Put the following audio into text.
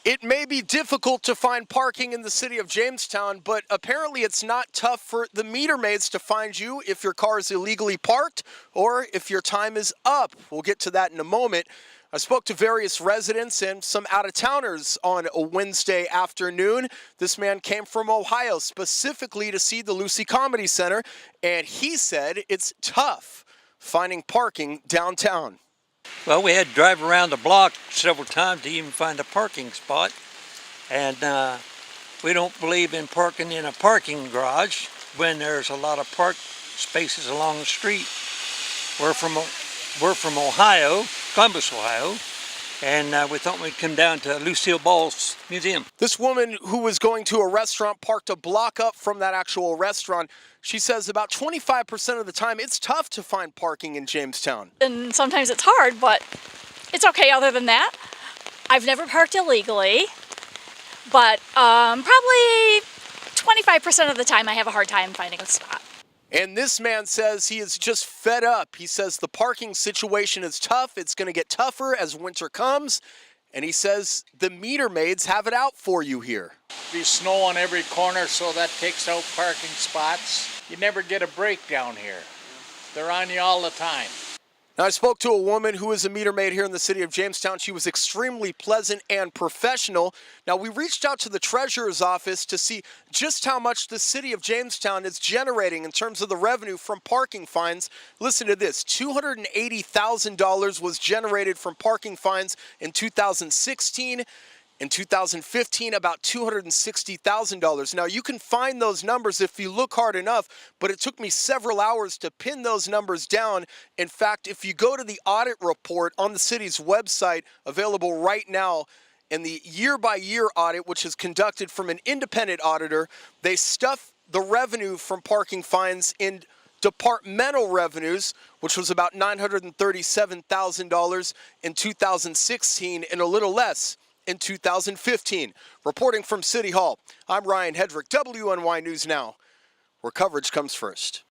It may be difficult to find parking in the city of Jamestown, but apparently it's not tough for the meter maids to find you if your car is illegally parked or if your time is up. We'll get to that in a moment. I spoke to various residents and some out-of-towners on a Wednesday afternoon. This man came from Ohio specifically to see the Lucy Comedy Center, and he said it's tough finding parking downtown. Well, we had to drive around the block several times to even find a parking spot. And we don't believe in parking in a parking garage when there's a lot of park spaces along the street. We're from Ohio, Columbus, Ohio, and we thought we'd come down to Lucille Ball's museum. This woman who was going to a restaurant parked a block up from that actual restaurant. She says about 25% of the time it's tough to find parking in Jamestown. And sometimes it's hard, but it's okay other than that. I've never parked illegally, but probably 25% of the time I have a hard time finding a spot. And this man says he is just fed up. He says the parking situation is tough. It's going to get tougher as winter comes. And he says the meter maids have it out for you here. Be snow on every corner, so that takes out parking spots. You never get a break down here. They're on you all the time. Now, I spoke to a woman who is a meter maid here in the city of Jamestown. She was extremely pleasant and professional. Now, we reached out to the treasurer's office to see just how much the city of Jamestown is generating in terms of the revenue from parking fines. Listen to this, $280,000 was generated from parking fines in 2016. In 2015, about $260,000. Now, you can find those numbers if you look hard enough, but it took me several hours to pin those numbers down. In fact, if you go to the audit report on the city's website, available right now, in the year-by-year audit, which is conducted from an independent auditor, they stuff the revenue from parking fines in departmental revenues, which was about $937,000 in 2016 and a little less in 2015. Reporting from City Hall, I'm Ryan Hedrick, WNY News Now, where coverage comes first.